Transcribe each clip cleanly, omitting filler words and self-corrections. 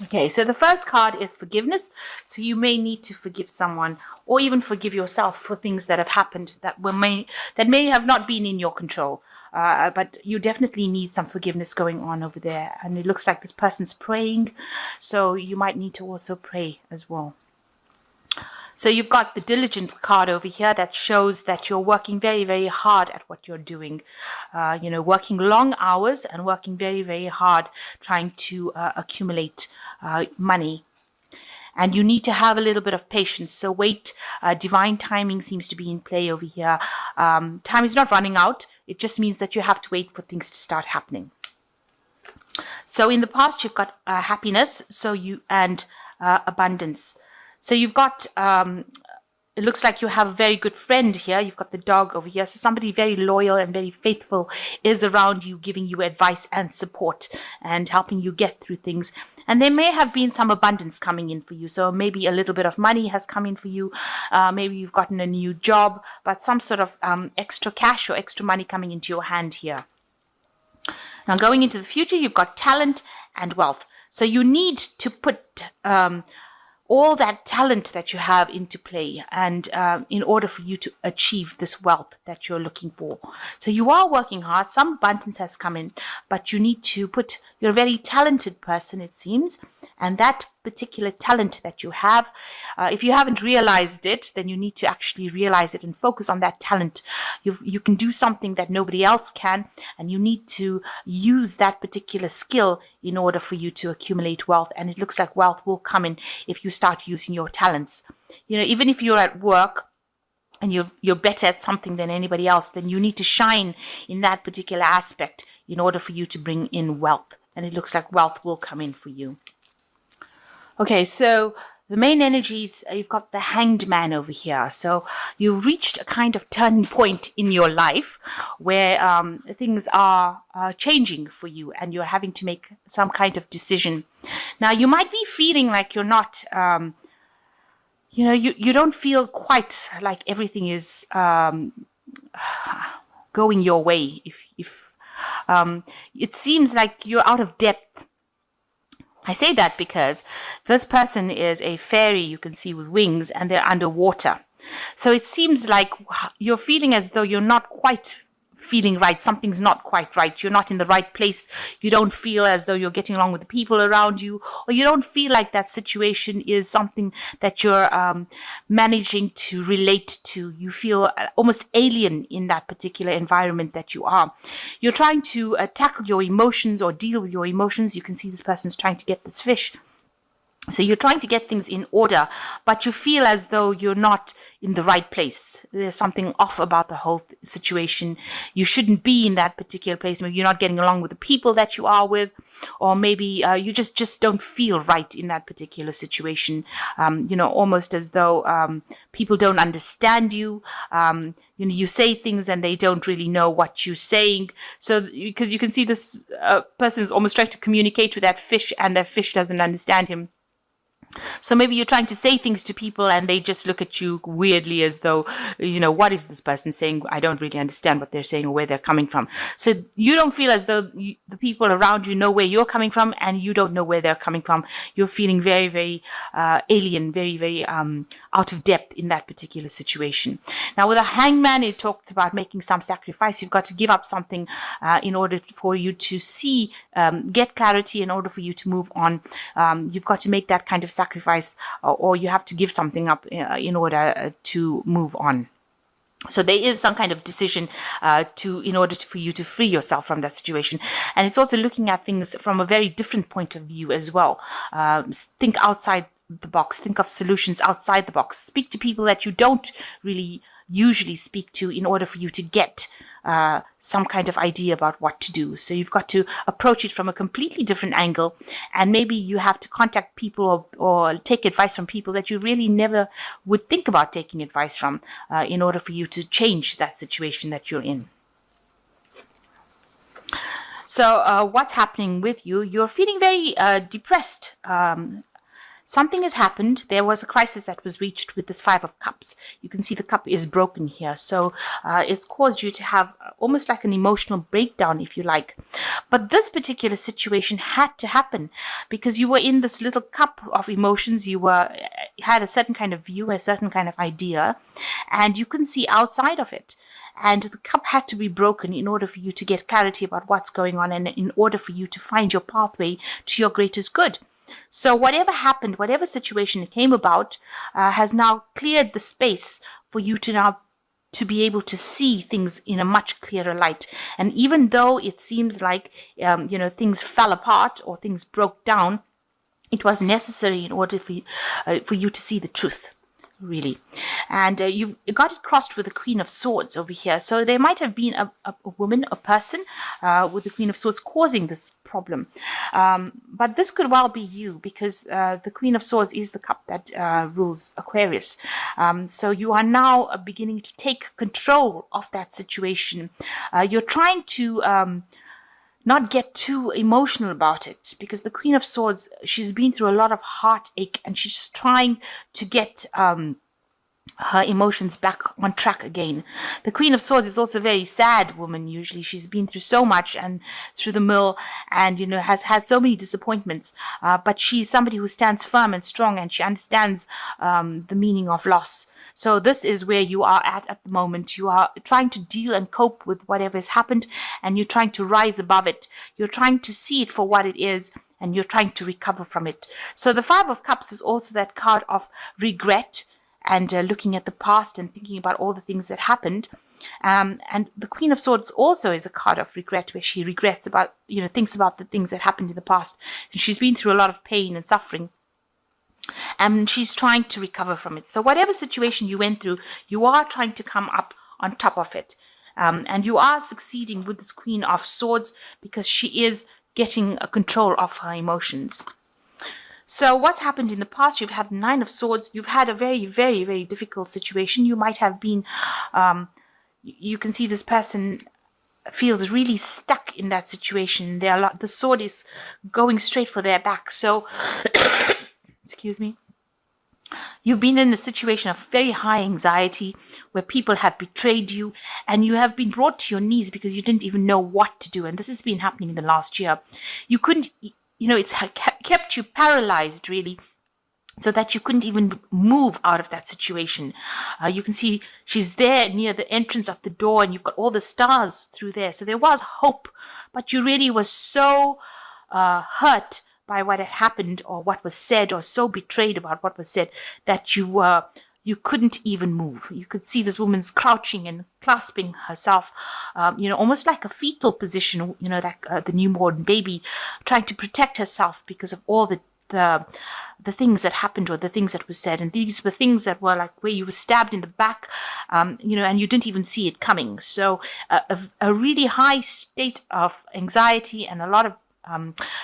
Okay, so the first card is forgiveness. So you may need to forgive someone or even forgive yourself for things that have happened that may have not been in your control. But you definitely need some forgiveness going on over there. And it looks like this person's praying. So you might need to also pray as well. So you've got the diligent card over here that shows that you're working very, very hard at what you're doing. Working long hours and working very, very hard trying to accumulate money. And you need to have a little bit of patience. So wait, divine timing seems to be in play over here. Time is not running out. It just means that you have to wait for things to start happening. So in the past, you've got happiness and abundance. So you've got, it looks like you have a very good friend here. You've got the dog over here. So somebody very loyal and very faithful is around you, giving you advice and support and helping you get through things. And there may have been some abundance coming in for you. So maybe a little bit of money has come in for you. Maybe you've gotten a new job, but some sort of extra cash or extra money coming into your hand here. Now going into the future, you've got talent and wealth. So you need to put all that talent that you have into play and in order for you to achieve this wealth that you're looking for. So you are working hard. Some abundance has come in, but you need to you're a very talented person, it seems. And that particular talent that you have, if you haven't realized it, then you need to actually realize it and focus on that talent. You can do something that nobody else can, and you need to use that particular skill in order for you to accumulate wealth. And it looks like wealth will come in if you start using your talents. Even if you're at work and you're better at something than anybody else, then you need to shine in that particular aspect in order for you to bring in wealth. And it looks like wealth will come in for you. Okay, so the main energies, you've got the Hanged Man over here. So you've reached a kind of turning point in your life where things are changing for you and you're having to make some kind of decision. Now, you might be feeling like you're not, you don't feel quite like everything is going your way. If it seems like you're out of depth. I say that because this person is a fairy you can see with wings and they're underwater. So it seems like you're feeling as though you're not quite feeling right. Something's not quite right. You're not in the right place. You don't feel as though you're getting along with the people around you, or you don't feel like that situation is something that you're managing to relate to. You feel almost alien in that particular environment that you are. You're trying to tackle your emotions or deal with your emotions. You can see this person's trying to get this fish. So you're trying to get things in order, but you feel as though you're not in the right place. There's something off about the whole situation. You shouldn't be in that particular place. Maybe you're not getting along with the people that you are with, or maybe you just don't feel right in that particular situation. Almost as though people don't understand you. You say things and they don't really know what you're saying. So because you can see this person is almost trying to communicate with that fish and that fish doesn't understand him. So maybe you're trying to say things to people and they just look at you weirdly as though, what is this person saying? I don't really understand what they're saying or where they're coming from. So you don't feel as though the people around you know where you're coming from and you don't know where they're coming from. You're feeling very, very alien, very, very out of depth in that particular situation. Now with a hangman, it talks about making some sacrifice. You've got to give up something in order for you to see, get clarity, in order for you to move on. You've got to make that kind of sacrifice, or you have to give something up in order to move on. So there is some kind of decision in order for you to free yourself from that situation. And it's also looking at things from a very different point of view as well. Think outside the box. Think of solutions outside the box. Speak to people that you don't really usually speak to in order for you to get some kind of idea about what to do. So you've got to approach it from a completely different angle, and maybe you have to contact people or take advice from people that you really never would think about taking advice from in order for you to change that situation that you're in. So what's happening with you? You're feeling very depressed. Something has happened. There was a crisis that was reached with this Five of Cups. You can see the cup is broken here. So it's caused you to have almost like an emotional breakdown, if you like. But this particular situation had to happen because you were in this little cup of emotions. You had a certain kind of view, a certain kind of idea, and you couldn't see outside of it. And the cup had to be broken in order for you to get clarity about what's going on and in order for you to find your pathway to your greatest good. So whatever happened, whatever situation came about, has now cleared the space for you to now to be able to see things in a much clearer light. And even though it seems like, things fell apart or things broke down, it was necessary in order for you to see the truth. Really. And you've got it crossed with the Queen of Swords over here. So there might have been a woman, a person with the Queen of Swords causing this problem. But this could well be you because the Queen of Swords is the cup that rules Aquarius. So you are now beginning to take control of that situation. You're trying to not get too emotional about it because the Queen of Swords, she's been through a lot of heartache and she's trying to get her emotions back on track again. The Queen of Swords is also a very sad woman usually. She's been through so much and through the mill and, has had so many disappointments. But she's somebody who stands firm and strong and she understands the meaning of loss. So this is where you are at the moment. You are trying to deal and cope with whatever has happened and you're trying to rise above it. You're trying to see it for what it is and you're trying to recover from it. So the Five of Cups is also that card of regret and looking at the past and thinking about all the things that happened. And the Queen of Swords also is a card of regret where she regrets about, thinks about the things that happened in the past. And she's been through a lot of pain and suffering. And she's trying to recover from it. So whatever situation you went through, you are trying to come up on top of it. And you are succeeding with this Queen of Swords because she is getting a control of her emotions. So what's happened in the past? You've had Nine of Swords. You've had a very, very, very difficult situation. You might have been, you can see this person feels really stuck in that situation. The sword is going straight for their back. So excuse me, you've been in a situation of very high anxiety where people have betrayed you and you have been brought to your knees because you didn't even know what to do. And this has been happening in the last year. You couldn't, it's kept you paralyzed really so that you couldn't even move out of that situation. You can see she's there near the entrance of the door and you've got all the stars through there. So there was hope, but you really was so hurt by what had happened or what was said or so betrayed about what was said that you couldn't even move. You could see this woman's crouching and clasping herself, almost like a fetal position, like the newborn baby trying to protect herself because of all the things that happened or the things that were said. And these were things that were like where you were stabbed in the back, and you didn't even see it coming. So a really high state of anxiety and a lot of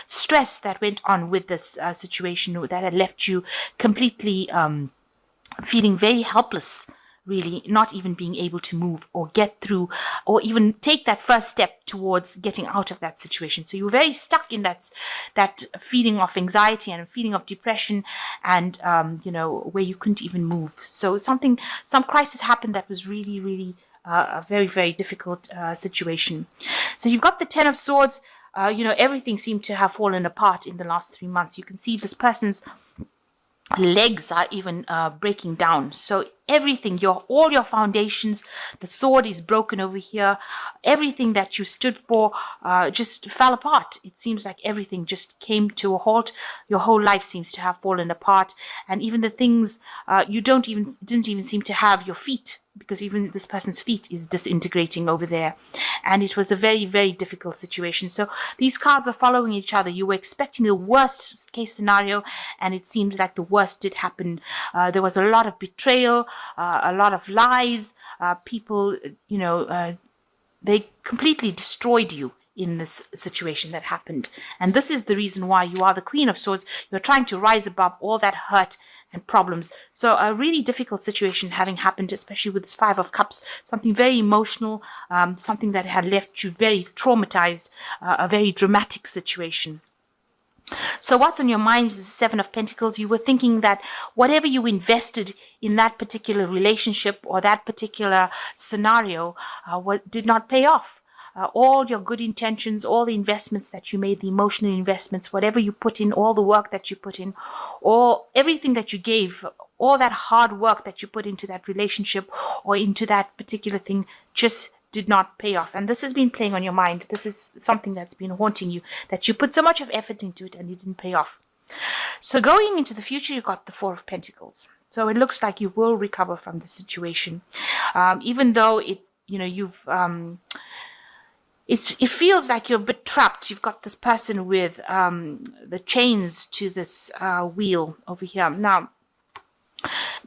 stress that went on with this situation that had left you completely feeling very helpless, really, not even being able to move or get through or even take that first step towards getting out of that situation. So you were very stuck in that feeling of anxiety and a feeling of depression and, where you couldn't even move. So some crisis happened that was really, really a very, very difficult situation. So you've got the Ten of Swords. Everything seemed to have fallen apart in the last 3 months. You can see this person's legs are even breaking down. So everything, all your foundations, the sword is broken over here. Everything that you stood for just fell apart. It seems like everything just came to a halt. Your whole life seems to have fallen apart. And even the things you didn't even seem to have your feet, because even this person's feet is disintegrating over there. And it was a very, very difficult situation. So these cards are following each other. You were expecting the worst case scenario, and it seems like the worst did happen. There was a lot of betrayal, a lot of lies. People, they completely destroyed you in this situation that happened. And this is the reason why you are the Queen of Swords. You're trying to rise above all that hurt and problems. So a really difficult situation having happened, especially with this Five of Cups, something very emotional, something that had left you very traumatized, a very dramatic situation. So what's on your mind is the Seven of Pentacles. You were thinking that whatever you invested in that particular relationship or that particular scenario did not pay off. All your good intentions, all the investments that you made, the emotional investments, whatever you put in, all the work that you put in, all everything that you gave, all that hard work that you put into that relationship or into that particular thing just did not pay off. And this has been playing on your mind. This is something that's been haunting you, that you put so much of effort into it and it didn't pay off. So going into the future, you got the Four of Pentacles. So it looks like you will recover from the situation, even though it feels like you're a bit trapped. You've got this person with the chains to this wheel over here. Now,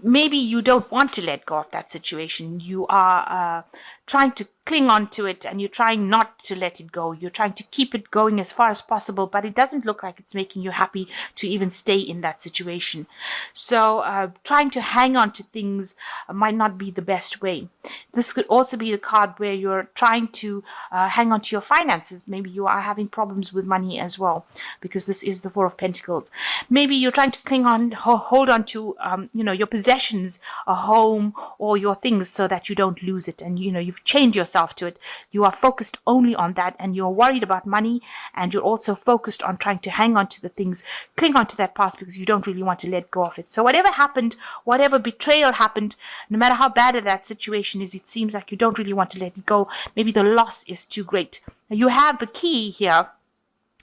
maybe you don't want to let go of that situation. You are trying to cling on to it and you're trying not to let it go. You're trying to keep it going as far as possible, but it doesn't look like it's making you happy to even stay in that situation. So trying to hang on to things might not be the best way. This could also be the card where you're trying to hang on to your finances. Maybe you are having problems with money as well, because this is the Four of Pentacles. Maybe you're trying to cling on, hold on to your possessions, a home or your things, so that you don't lose it. And you've chained yourself to it. You are focused only on that, and you're worried about money, and you're also focused on trying to hang on to the things, cling on to that past, because you don't really want to let go of it. So whatever happened, whatever betrayal happened, no matter how bad that situation is, it seems like you don't really want to let it go. Maybe the loss is too great. You have the key here.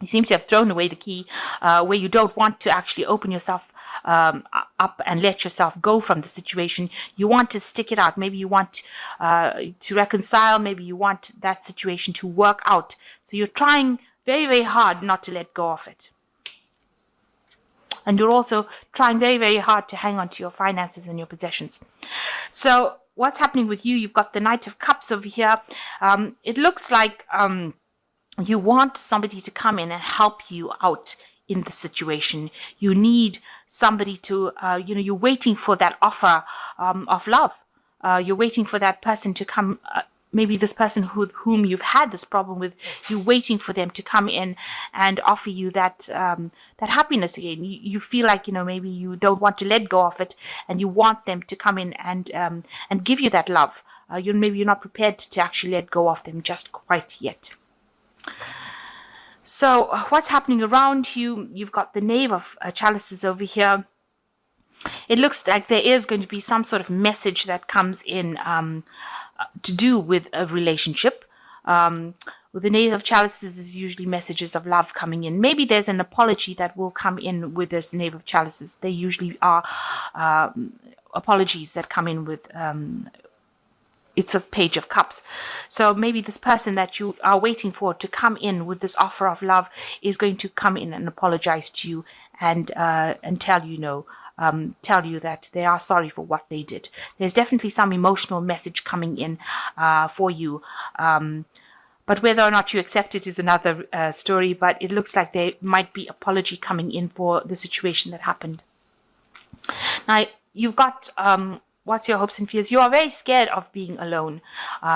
You seem to have thrown away the key, where you don't want to actually open yourself up and let yourself go from the situation. You want to stick it out. Maybe you want to reconcile. Maybe you want that situation to work out. So you're trying very, very hard not to let go of it. And you're also trying very, very hard to hang on to your finances and your possessions. So what's happening with you? You've got the Knight of Cups over here. It looks like you want somebody to come in and help you out in the situation. You need somebody to, you're waiting for that offer of love. You're waiting for that person to come, maybe this person whom you've had this problem with, you're waiting for them to come in and offer you that that happiness again. You feel like, maybe you don't want to let go of it, and you want them to come in and give you that love. Maybe you're not prepared to actually let go of them just quite yet. So what's happening around you? You've got the Knave of Chalices over here. It looks like there is going to be some sort of message that comes in to do with a relationship. With the Knave of Chalices is usually messages of love coming in. Maybe there's an apology that will come in with this Knave of Chalices. They usually are apologies that come in with it's a Page of Cups. So maybe this person that you are waiting for to come in with this offer of love is going to come in and apologize to you and tell you that they are sorry for what they did. There's definitely some emotional message coming in for you. But whether or not you accept it is another story. But it looks like there might be apology coming in for the situation that happened. Now, you've got what's your hopes and fears? You are very scared of being alone.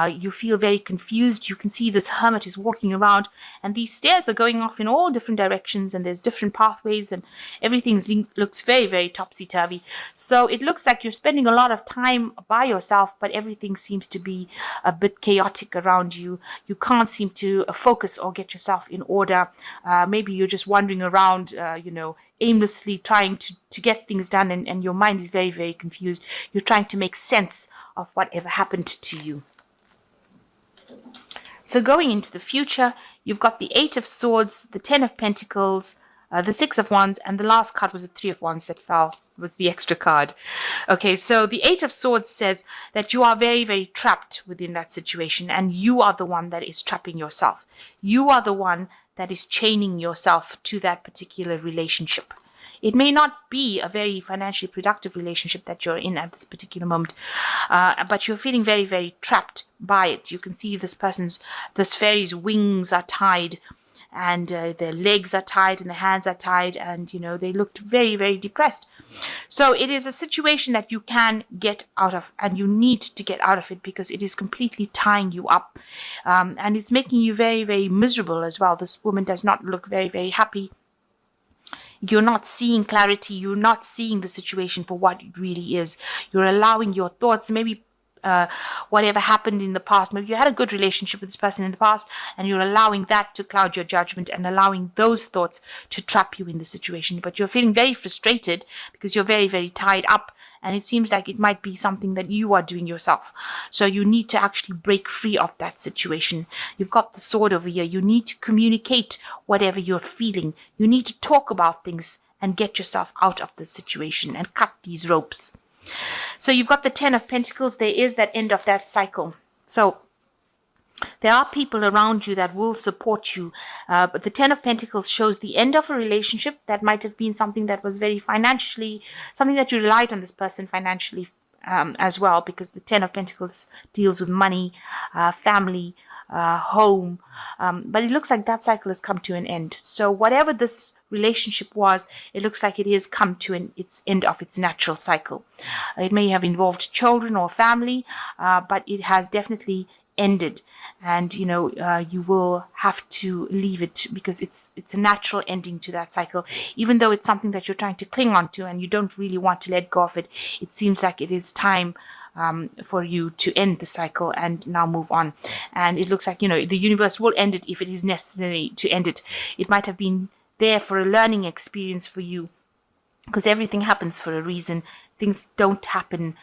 You feel very confused. You can see this hermit is walking around, and these stairs are going off in all different directions, and there's different pathways, and everything looks very, very topsy-turvy. So it looks like you're spending a lot of time by yourself, but everything seems to be a bit chaotic around you. You can't seem to focus or get yourself in order. Maybe you're just wandering around, aimlessly trying to get things done, and your mind is very, very confused. You're trying to make sense of whatever happened to you. So going into the future, you've got the Eight of Swords, the Ten of Pentacles, the Six of Wands, and the last card was the Three of Wands that fell, was the extra card. Okay, so the Eight of Swords says that you are very, very trapped within that situation, and you are the one that is trapping yourself. You are the one that is chaining yourself to that particular relationship. It may not be a very financially productive relationship that you're in at this particular moment, but you're feeling very, very trapped by it. You can see this fairy's wings are tied, and their legs are tied, and their hands are tied, and, they looked very, very depressed. So it is a situation that you can get out of, and you need to get out of it, because it is completely tying you up. And it's making you very, very miserable as well. This woman does not look very, very happy. You're not seeing clarity. You're not seeing the situation for what it really is. You're allowing your thoughts, maybe whatever happened in the past. Maybe you had a good relationship with this person in the past, and you're allowing that to cloud your judgment and allowing those thoughts to trap you in the situation. But you're feeling very frustrated because you're very, very tied up. And it seems like it might be something that you are doing yourself. So you need to actually break free of that situation. You've got the sword over here. You need to communicate whatever you're feeling. You need to talk about things and get yourself out of the situation and cut these ropes. So you've got the 10 of Pentacles. There is that end of that cycle. So there are people around you that will support you. But the 10 of Pentacles shows the end of a relationship that might have been something that was very financially, something that you relied on this person financially as well, because the 10 of Pentacles deals with money, family, home. But it looks like that cycle has come to an end. So whatever this relationship was, it looks like it has come to its end of its natural cycle. It may have involved children or family, but it has definitely ended, and you will have to leave it because it's a natural ending to that cycle. Even though it's something that you're trying to cling on to and you don't really want to let go of it, it seems like it is time for you to end the cycle and now move on. And it looks like the universe will end it if it is necessary to end it. It might have been there for a learning experience for you, because everything happens for a reason. Things don't happen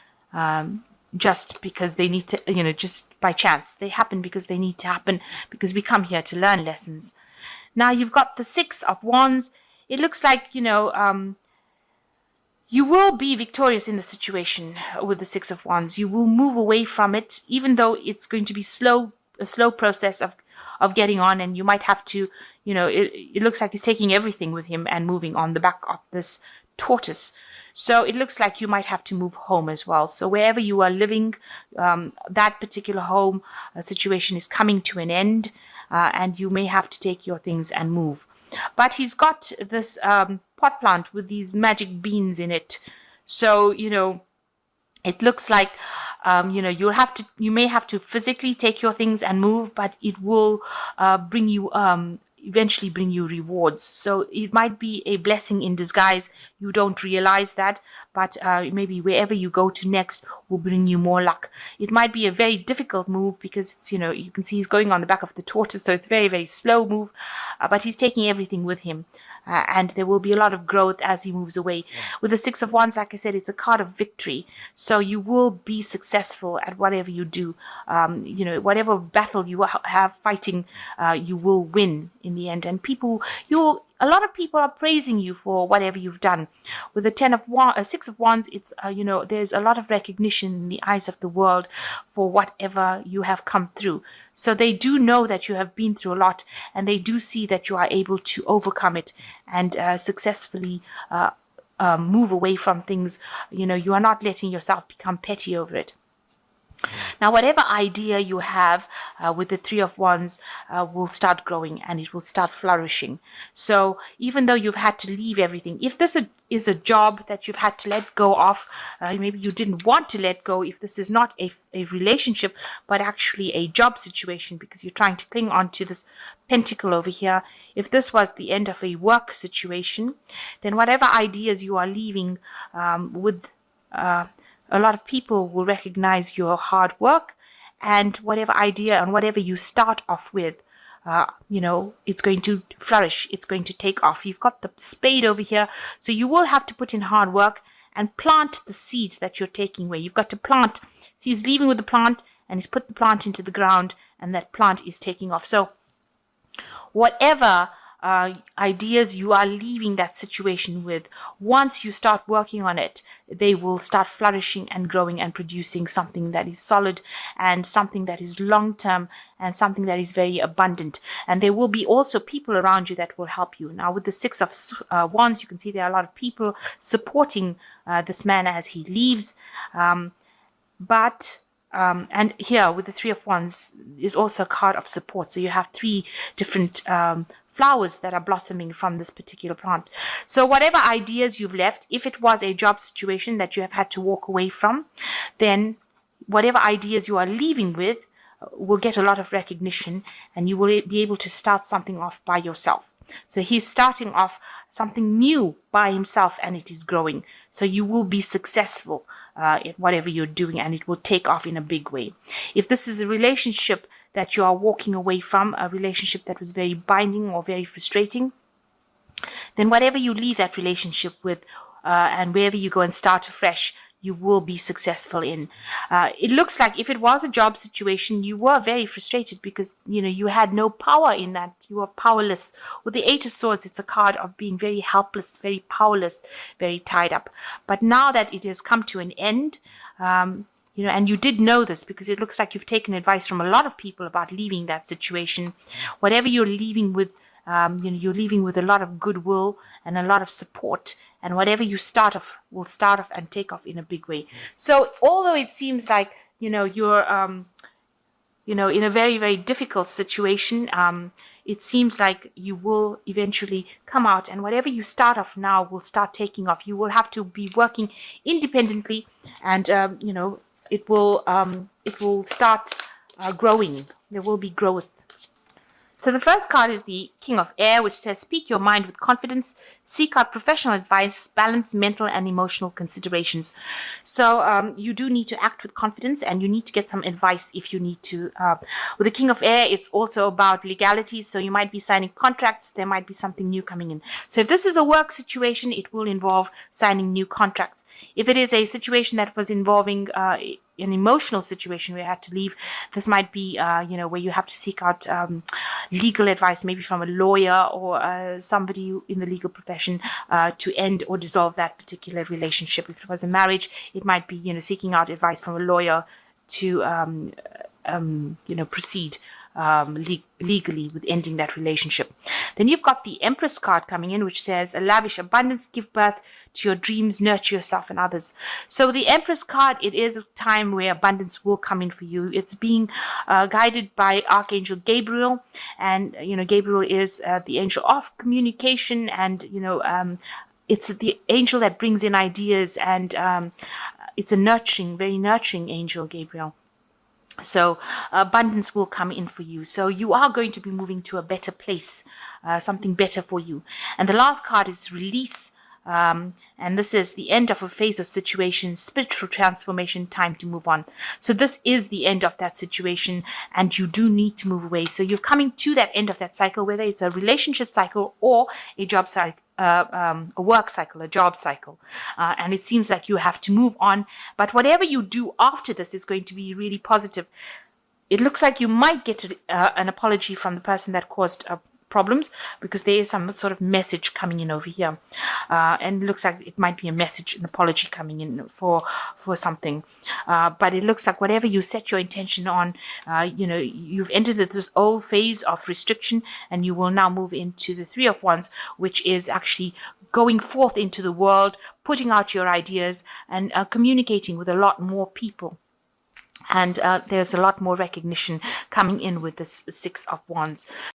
just because they need to, just by chance. They happen because they need to happen, because we come here to learn lessons. Now you've got the 6 of Wands. It looks like, you will be victorious in the situation with the 6 of Wands. You will move away from it, even though it's going to be a slow process of getting on, and you might have to, it looks like he's taking everything with him and moving on the back of this tortoise. So it looks like you might have to move home as well. So wherever you are living, that particular home situation is coming to an end, and you may have to take your things and move. But he's got this pot plant with these magic beans in it. So, it looks like, you may have to physically take your things and move, but it will eventually bring you rewards. So it might be a blessing in disguise. You don't realize that, but maybe wherever you go to next will bring you more luck. It might be a very difficult move because it's, you can see he's going on the back of the tortoise, so it's a very, very slow move, but he's taking everything with him. And there will be a lot of growth as he moves away. With the 6 of Wands, like I said, it's a card of victory. So you will be successful at whatever you do. Whatever battle you have fighting, you will win in the end. And a lot of people are praising you for whatever you've done. With the 6 of Wands, it's there's a lot of recognition in the eyes of the world for whatever you have come through. So they do know that you have been through a lot, and they do see that you are able to overcome it and successfully move away from things. You are not letting yourself become petty over it. Now, whatever idea you have with the 3 of Wands will start growing, and it will start flourishing. So even though you've had to leave everything, if this is a job that you've had to let go of, maybe you didn't want to let go, if this is not a relationship, but actually a job situation, because you're trying to cling on to this pentacle over here, if this was the end of a work situation, then whatever ideas you are leaving with a lot of people will recognize your hard work, and whatever idea and whatever you start off with, it's going to flourish. It's going to take off. You've got the spade over here, so you will have to put in hard work and plant the seed that you're taking away. You've got to plant. See, he's leaving with the plant, and he's put the plant into the ground, and that plant is taking off. So whatever ideas you are leaving that situation with, once you start working on it, they will start flourishing and growing and producing something that is solid and something that is long-term and something that is very abundant. And there will be also people around you that will help you. Now, with the 6 of Wands, you can see there are a lot of people supporting this man as he leaves. And here with the 3 of Wands is also a card of support. So you have 3 different flowers that are blossoming from this particular plant. So whatever ideas you've left, if it was a job situation that you have had to walk away from, then whatever ideas you are leaving with will get a lot of recognition, and you will be able to start something off by yourself. So he's starting off something new by himself, and it is growing. So you will be successful in whatever you're doing, and it will take off in a big way. If this is a relationship that you are walking away from, a relationship that was very binding or very frustrating, then whatever you leave that relationship with, and wherever you go and start afresh, you will be successful in. It looks like if it was a job situation, you were very frustrated because, you had no power in that. You were powerless. With the Eight of Swords, it's a card of being very helpless, very powerless, very tied up. But now that it has come to an end, and you did know this because it looks like you've taken advice from a lot of people about leaving that situation. Whatever you're leaving with, you're leaving with a lot of goodwill and a lot of support. And whatever you start off will start off and take off in a big way. So although it seems like, you're, in a very, very difficult situation, it seems like you will eventually come out, and whatever you start off now will start taking off. You will have to be working independently, and, it will start growing. There will be growth. So the first card is the King of Air, which says, speak your mind with confidence, seek out professional advice, balance mental and emotional considerations. So you do need to act with confidence, and you need to get some advice if you need to. With the King of Air, it's also about legalities. So you might be signing contracts. There might be something new coming in. So if this is a work situation, it will involve signing new contracts. If it is a situation that was involving an emotional situation where you had to leave, this might be, where you have to seek out legal advice, maybe from a lawyer or somebody in the legal profession to end or dissolve that particular relationship. If it was a marriage, it might be, seeking out advice from a lawyer to, proceed legally with ending that relationship. Then you've got the Empress card coming in, which says, a lavish abundance, give birth to your dreams, nurture yourself and others. So the Empress card, it is a time where abundance will come in for you. It's being guided by Archangel Gabriel, and Gabriel is the angel of communication, and it's the angel that brings in ideas, and it's a very nurturing angel, Gabriel. So abundance will come in for you. So you are going to be moving to a better place, something better for you. And the last card is release. And this is the end of a phase or situation, spiritual transformation, time to move on. So this is the end of that situation, and you do need to move away. So you're coming to that end of that cycle, whether it's a relationship cycle or a job cycle. A work cycle, a job cycle, and it seems like you have to move on. But whatever you do after this is going to be really positive. It looks like you might get an apology from the person that caused problems, because there is some sort of message coming in over here, and it looks like it might be a message, an apology coming in for something, but it looks like whatever you set your intention on, you've entered this old phase of restriction, and you will now move into the Three of Wands, which is actually going forth into the world, putting out your ideas, and communicating with a lot more people. And there's a lot more recognition coming in with this Six of Wands.